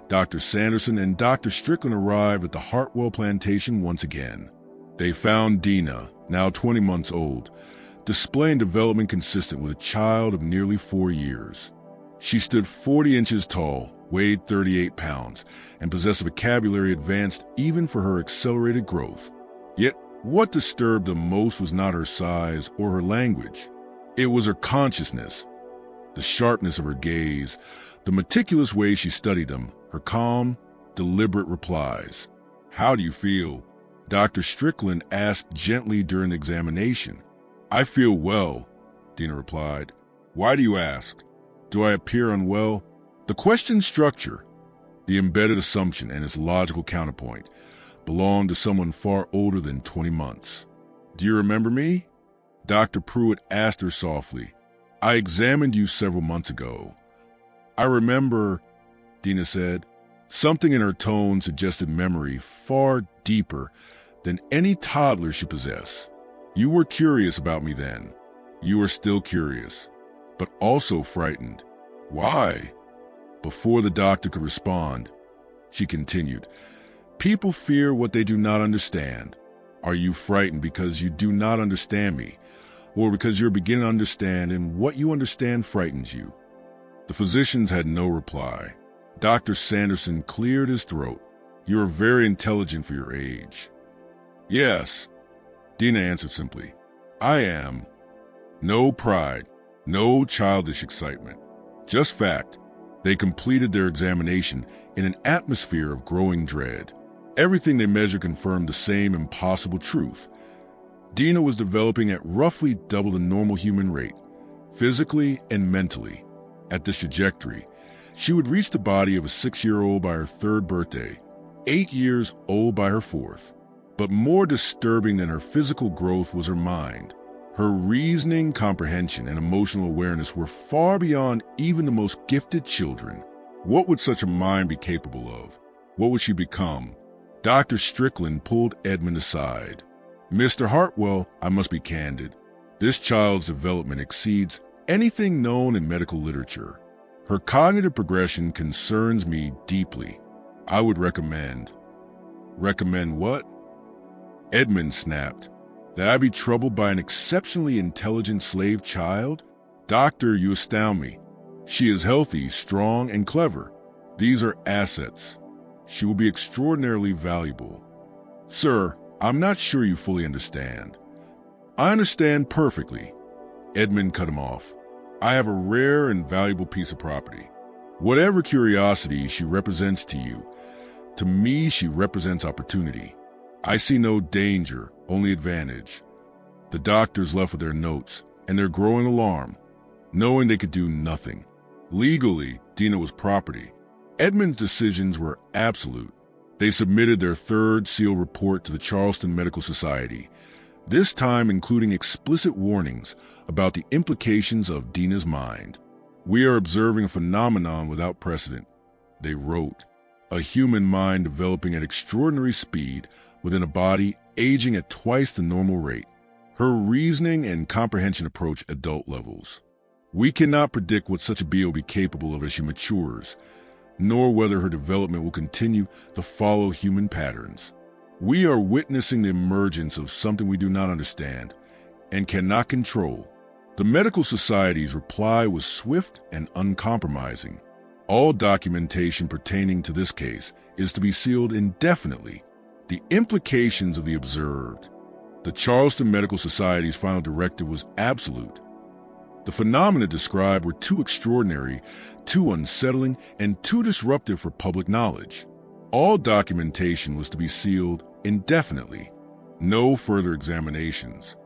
Dr. Sanderson, and Dr. Strickland arrived at the Hartwell plantation once again. They found Dina, now 20 months old, displaying development consistent with a child of nearly 4 years. She stood 40 inches tall, weighed 38 pounds, and possessed a vocabulary advanced even for her accelerated growth. Yet, what disturbed them most was not her size or her language. It was her consciousness, the sharpness of her gaze, the meticulous way she studied them, her calm, deliberate replies. "How do you feel?" Dr. Strickland asked gently during the examination. "I feel well," Dina replied. "Why do you ask? Do I appear unwell?" The question's structure, the embedded assumption and its logical counterpoint, belonged to someone far older than 20 months. "Do you remember me?" Dr. Pruitt asked her softly. "I examined you several months ago." "I remember," Dina said. Something in her tone suggested memory far deeper than any toddler should possess. "You were curious about me then. You are still curious, but also frightened." "Why?" Before the doctor could respond, she continued, "People fear what they do not understand. Are you frightened because you do not understand me, or because you're beginning to understand and what you understand frightens you?" The physicians had no reply. Dr. Sanderson cleared his throat. "You are very intelligent for your age." "Yes," Dina answered simply. "I am." No pride, no childish excitement, just fact. They completed their examination in an atmosphere of growing dread. Everything they measured confirmed the same impossible truth. Dina was developing at roughly double the normal human rate, physically and mentally. At this trajectory, she would reach the body of a 6-year-old by her 3rd birthday, 8 years old by her 4th. But more disturbing than her physical growth was her mind. Her reasoning, comprehension, and emotional awareness were far beyond even the most gifted children. What would such a mind be capable of? What would she become? Dr. Strickland pulled Edmund aside. "Mr. Hartwell, I must be candid. This child's development exceeds anything known in medical literature. Her cognitive progression concerns me deeply. I would recommend." "Recommend what?" Edmund snapped. "That I be troubled by an exceptionally intelligent slave child? Doctor, you astound me. She is healthy, strong, and clever. These are assets. She will be extraordinarily valuable." "Sir, I'm not sure you fully understand." "I understand perfectly." Edmund cut him off. "I have a rare and valuable piece of property. Whatever curiosity she represents to you, to me she represents opportunity. I see no danger, only advantage." The doctors left with their notes and their growing alarm, knowing they could do nothing. Legally, Dina was property. Edmund's decisions were absolute. They submitted their 3rd seal report to the Charleston Medical Society, this time including explicit warnings about the implications of Dina's mind. "We are observing a phenomenon without precedent," they wrote. "A human mind developing at extraordinary speed within a body aging at twice the normal rate. Her reasoning and comprehension approach adult levels. We cannot predict what such a being will be capable of as she matures, nor whether her development will continue to follow human patterns. We are witnessing the emergence of something we do not understand and cannot control." The medical society's reply was swift and uncompromising. "All documentation pertaining to this case is to be sealed indefinitely. The implications of the observed." The Charleston Medical Society's final directive was absolute. The phenomena described were too extraordinary, too unsettling, and too disruptive for public knowledge. All documentation was to be sealed indefinitely. No further examinations.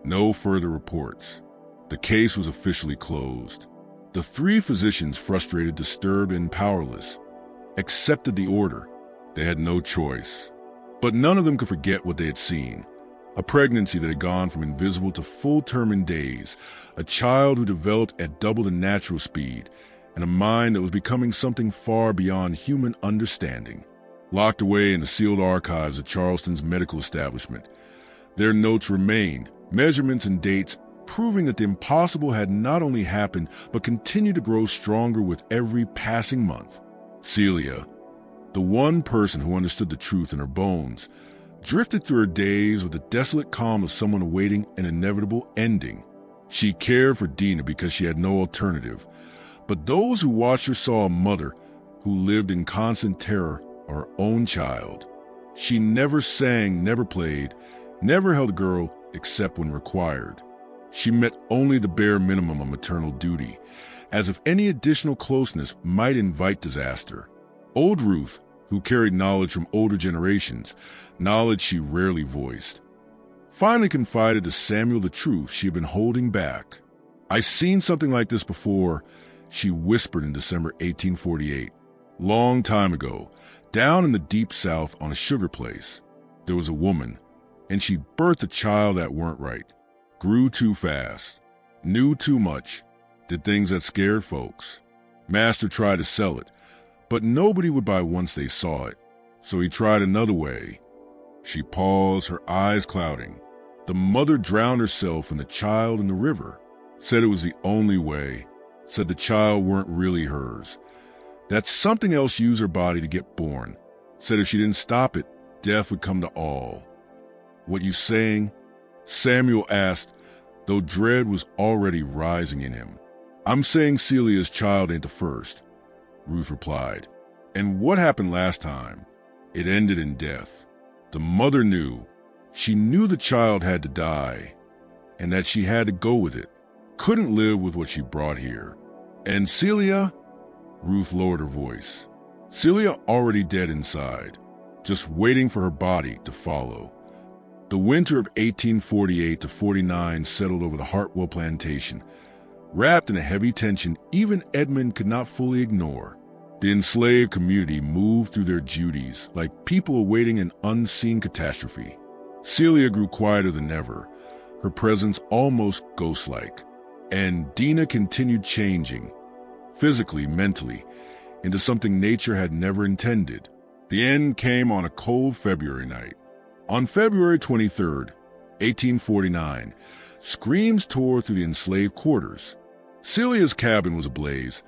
No further reports. The case was officially closed. The three physicians, frustrated, disturbed, and powerless, accepted the order. They had no choice. But none of them could forget what they had seen. A pregnancy that had gone from invisible to full-term in days, a child who developed at double the natural speed, and a mind that was becoming something far beyond human understanding. Locked away in the sealed archives of Charleston's medical establishment, their notes remained, measurements and dates proving that the impossible had not only happened, but continued to grow stronger with every passing month. Celia, the one person who understood the truth in her bones, drifted through her days with the desolate calm of someone awaiting an inevitable ending. She cared for Dina because she had no alternative, but those who watched her saw a mother who lived in constant terror of her own child. She never sang, never played, never held a girl except when required. She met only the bare minimum of maternal duty, as if any additional closeness might invite disaster. Old Ruth, who carried knowledge from older generations, knowledge she rarely voiced, finally confided to Samuel the truth she had been holding back. "I seen something like this before," she whispered in December 1848. "Long time ago, down in the deep South on a sugar place, there was a woman, and she birthed a child that weren't right. Grew too fast, knew too much, did things that scared folks. Master tried to sell it, but nobody would buy once they saw it, so he tried another way." She paused, her eyes clouding. "The mother drowned herself and the child in the river. Said it was the only way. Said the child weren't really hers. That something else used her body to get born. Said if she didn't stop it, death would come to all." "What you saying?" Samuel asked, though dread was already rising in him. "I'm saying Celia's child ain't the first," Ruth replied. "And what happened last time? It ended in death. The mother knew. She knew the child had to die, and that she had to go with it. Couldn't live with what she brought here. And Celia?" Ruth lowered her voice. "Celia already dead inside, just waiting for her body to follow." The winter of 1848 to 49 settled over the Hartwell plantation, wrapped in a heavy tension even Edmund could not fully ignore. The enslaved community moved through their duties like people awaiting an unseen catastrophe. Celia grew quieter than ever, her presence almost ghost-like. And Dina continued changing, physically, mentally, into something nature had never intended. The end came on a cold February night. On February 23rd, 1849, screams tore through the enslaved quarters. Celia's cabin was ablaze,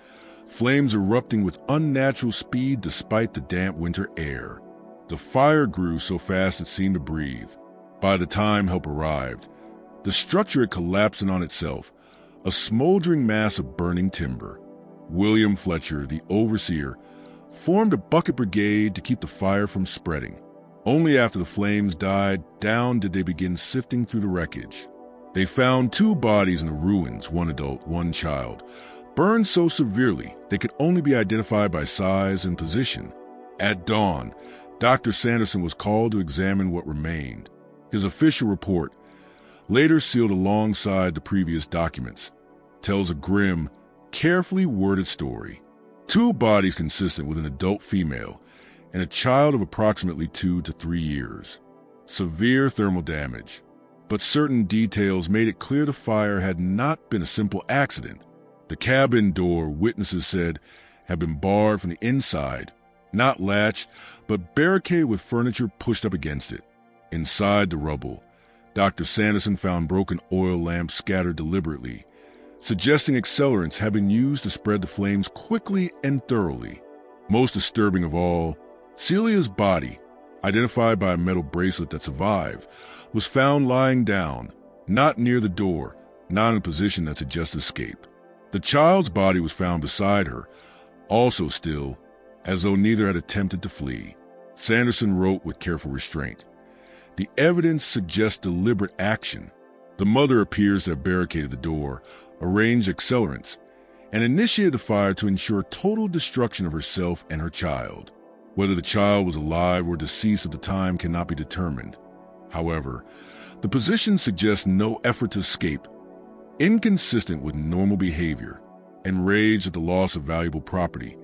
flames erupting with unnatural speed despite the damp winter air. The fire grew so fast it seemed to breathe. By the time help arrived, the structure had collapsed in on itself, a smoldering mass of burning timber. William Fletcher, the overseer, formed a bucket brigade to keep the fire from spreading. Only after the flames died down did they begin sifting through the wreckage. They found 2 bodies in the ruins, 1 adult, 1 child, burned so severely they could only be identified by size and position. At dawn, Dr. Sanderson was called to examine what remained. His official report, later sealed alongside the previous documents, tells a grim, carefully worded story. 2 bodies consistent with an adult female and a child of approximately 2 to 3 years. Severe thermal damage, but certain details made it clear the fire had not been a simple accident. The cabin door, witnesses said, had been barred from the inside, not latched, but barricaded with furniture pushed up against it. Inside the rubble, Dr. Sanderson found broken oil lamps scattered deliberately, suggesting accelerants had been used to spread the flames quickly and thoroughly. Most disturbing of all, Celia's body, identified by a metal bracelet that survived, was found lying down, not near the door, not in a position that suggested escape. The child's body was found beside her, also still, as though neither had attempted to flee. Sanderson wrote with careful restraint. The evidence suggests deliberate action. The mother appears to have barricaded the door, arranged accelerants, and initiated the fire to ensure total destruction of herself and her child. Whether the child was alive or deceased at the time cannot be determined. However, The position suggests no effort to escape, inconsistent with normal behavior. Enraged at the loss of valuable property,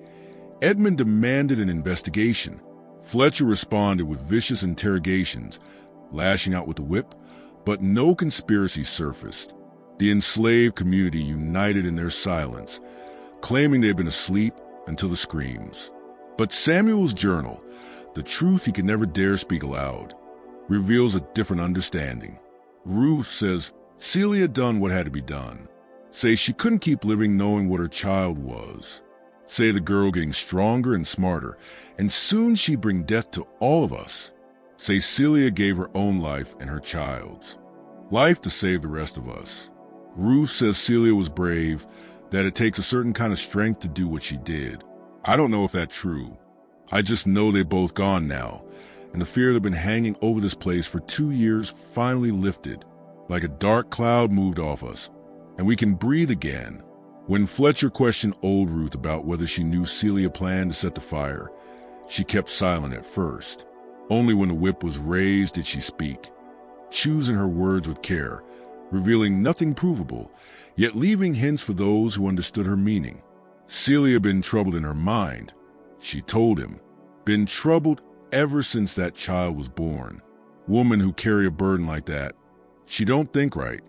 Edmund demanded an investigation. Fletcher responded with vicious interrogations, lashing out with the whip, but no conspiracy surfaced. The enslaved community united in their silence, claiming they had been asleep until the screams. But Samuel's journal, the truth he could never dare speak aloud, reveals a different understanding. Ruth says Celia done what had to be done. Say she couldn't keep living knowing what her child was. Say the girl getting stronger and smarter, and soon she'd bring death to all of us. Say Celia gave her own life and her child's life to save the rest of us. Ruth says Celia was brave, that it takes a certain kind of strength to do what she did. I don't know if that's true. I just know they're both gone now, and the fear that had been hanging over this place for 2 years finally lifted, like a dark cloud moved off us, and we can breathe again. When Fletcher questioned old Ruth about whether she knew Celia planned to set the fire, she kept silent at first. Only when the whip was raised did she speak, choosing her words with care, revealing nothing provable, yet leaving hints for those who understood her meaning. Celia had been troubled in her mind, she told him, been troubled ever since that child was born. Woman who carry a burden like that, she don't think right.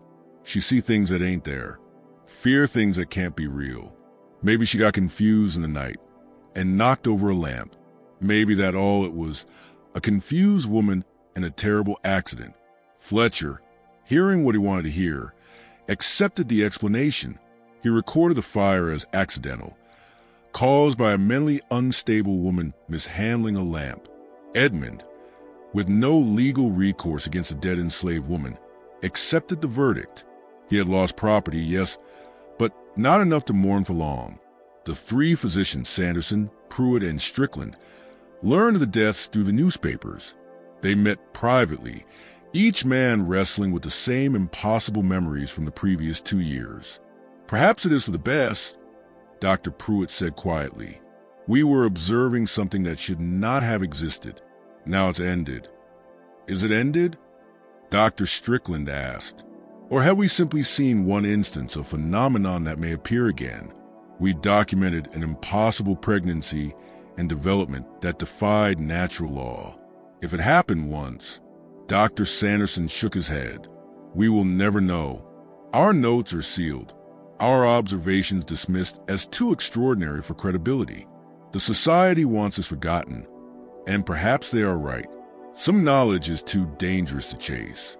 She see things that ain't there, fear things that can't be real. Maybe she got confused in the night and knocked over a lamp. Maybe that all it was, a confused woman and a terrible accident. Fletcher, hearing what he wanted to hear, accepted the explanation. He recorded the fire as accidental, caused by a mentally unstable woman mishandling a lamp. Edmund, with no legal recourse against a dead enslaved woman, accepted the verdict. He had lost property, yes, but not enough to mourn for long. The 3 physicians, Sanderson, Pruitt, and Strickland, learned of the deaths through the newspapers. They met privately, each man wrestling with the same impossible memories from the previous 2 years. Perhaps it is for the best, Dr. Pruitt said quietly. We were observing something that should not have existed. Now it's ended. Is it ended? Dr. Strickland asked. Or have we simply seen one instance of phenomenon that may appear again? We documented an impossible pregnancy and development that defied natural law. If it happened once, Dr. Sanderson shook his head. We will never know. Our notes are sealed, our observations dismissed as too extraordinary for credibility. The society wants us forgotten, and perhaps they are right. Some knowledge is too dangerous to chase.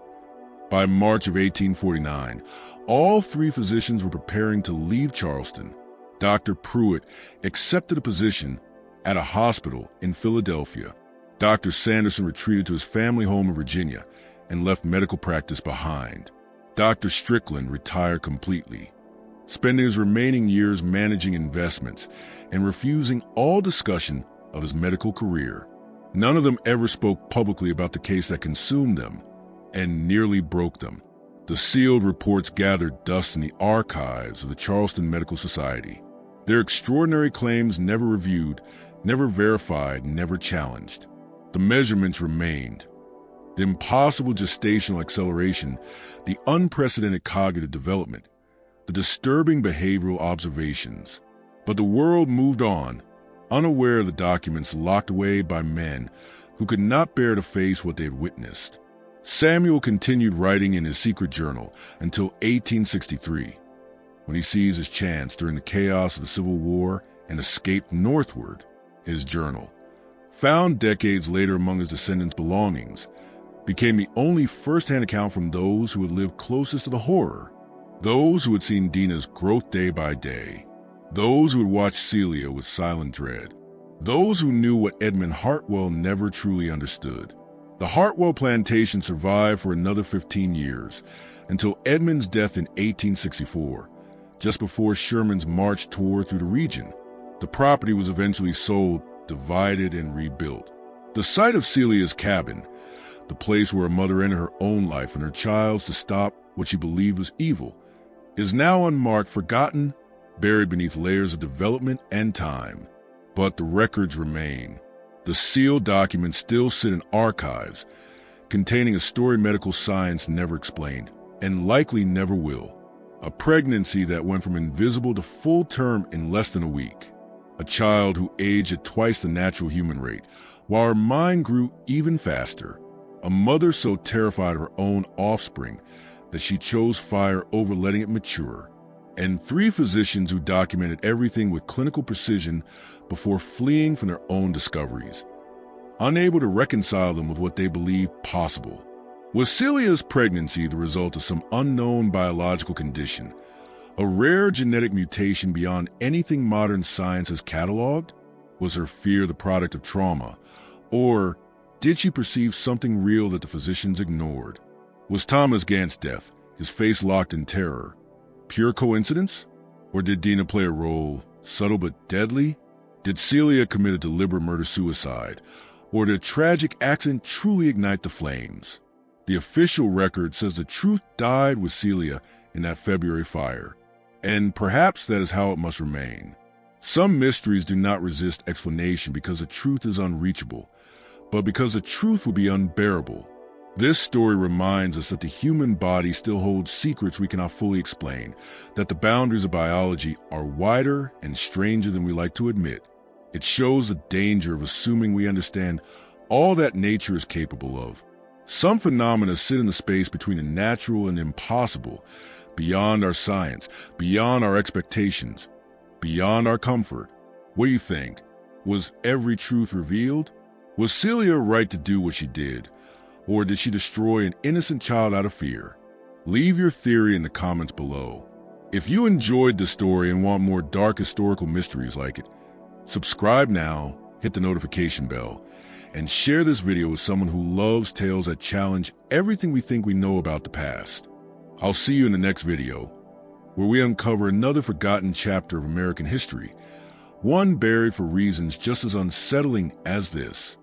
By March of 1849, all 3 physicians were preparing to leave Charleston. Dr. Pruitt accepted a position at a hospital in Philadelphia. Dr. Sanderson retreated to his family home in Virginia and left medical practice behind. Dr. Strickland retired completely, spending his remaining years managing investments and refusing all discussion of his medical career. None of them ever spoke publicly about the case that consumed them and nearly broke them. The sealed reports gathered dust in the archives of the Charleston Medical Society. Their extraordinary claims never reviewed, never verified, never challenged. The measurements remained. The impossible gestational acceleration, the unprecedented cognitive development, the disturbing behavioral observations. But the world moved on, unaware of the documents locked away by men who could not bear to face what they had witnessed. Samuel continued writing in his secret journal until 1863, when he seized his chance during the chaos of the Civil War and escaped northward. His journal, found decades later among his descendants' belongings, became the only first-hand account from those who had lived closest to the horror, those who had seen Dina's growth day by day, those who had watched Celia with silent dread, those who knew what Edmund Hartwell never truly understood. The Hartwell plantation survived for another 15 years, until Edmund's death in 1864, just before Sherman's march tour through the region. The property was eventually sold, divided, and rebuilt. The site of Celia's cabin, the place where a mother ended her own life and her child's to stop what she believed was evil, is now unmarked, forgotten, buried beneath layers of development and time. But the records remain. The sealed documents still sit in archives, containing a story medical science never explained, and likely never will. A pregnancy that went from invisible to full term in less than a week. A child who aged at twice the natural human rate, while her mind grew even faster. A mother so terrified of her own offspring that she chose fire over letting it mature. And 3 physicians who documented everything with clinical precision before fleeing from their own discoveries, unable to reconcile them with what they believed possible. Was Celia's pregnancy the result of some unknown biological condition, a rare genetic mutation beyond anything modern science has cataloged? Was her fear the product of trauma? Or did she perceive something real that the physicians ignored? Was Thomas Gant's death, his face locked in terror, pure coincidence? Or did Dina play a role, subtle but deadly? Did Celia commit a deliberate murder-suicide? Or did a tragic accident truly ignite the flames? The official record says the truth died with Celia in that February fire. And perhaps that is how it must remain. Some mysteries do not resist explanation because the truth is unreachable, but because the truth would be unbearable. This story reminds us that the human body still holds secrets we cannot fully explain, that the boundaries of biology are wider and stranger than we like to admit. It shows the danger of assuming we understand all that nature is capable of. Some phenomena sit in the space between the natural and the impossible, beyond our science, beyond our expectations, beyond our comfort. What do you think? Was every truth revealed? Was Celia right to do what she did? Or did she destroy an innocent child out of fear? Leave your theory in the comments below. If you enjoyed this story and want more dark historical mysteries like it, subscribe now, hit the notification bell, and share this video with someone who loves tales that challenge everything we think we know about the past. I'll see you in the next video, where we uncover another forgotten chapter of American history, one buried for reasons just as unsettling as this.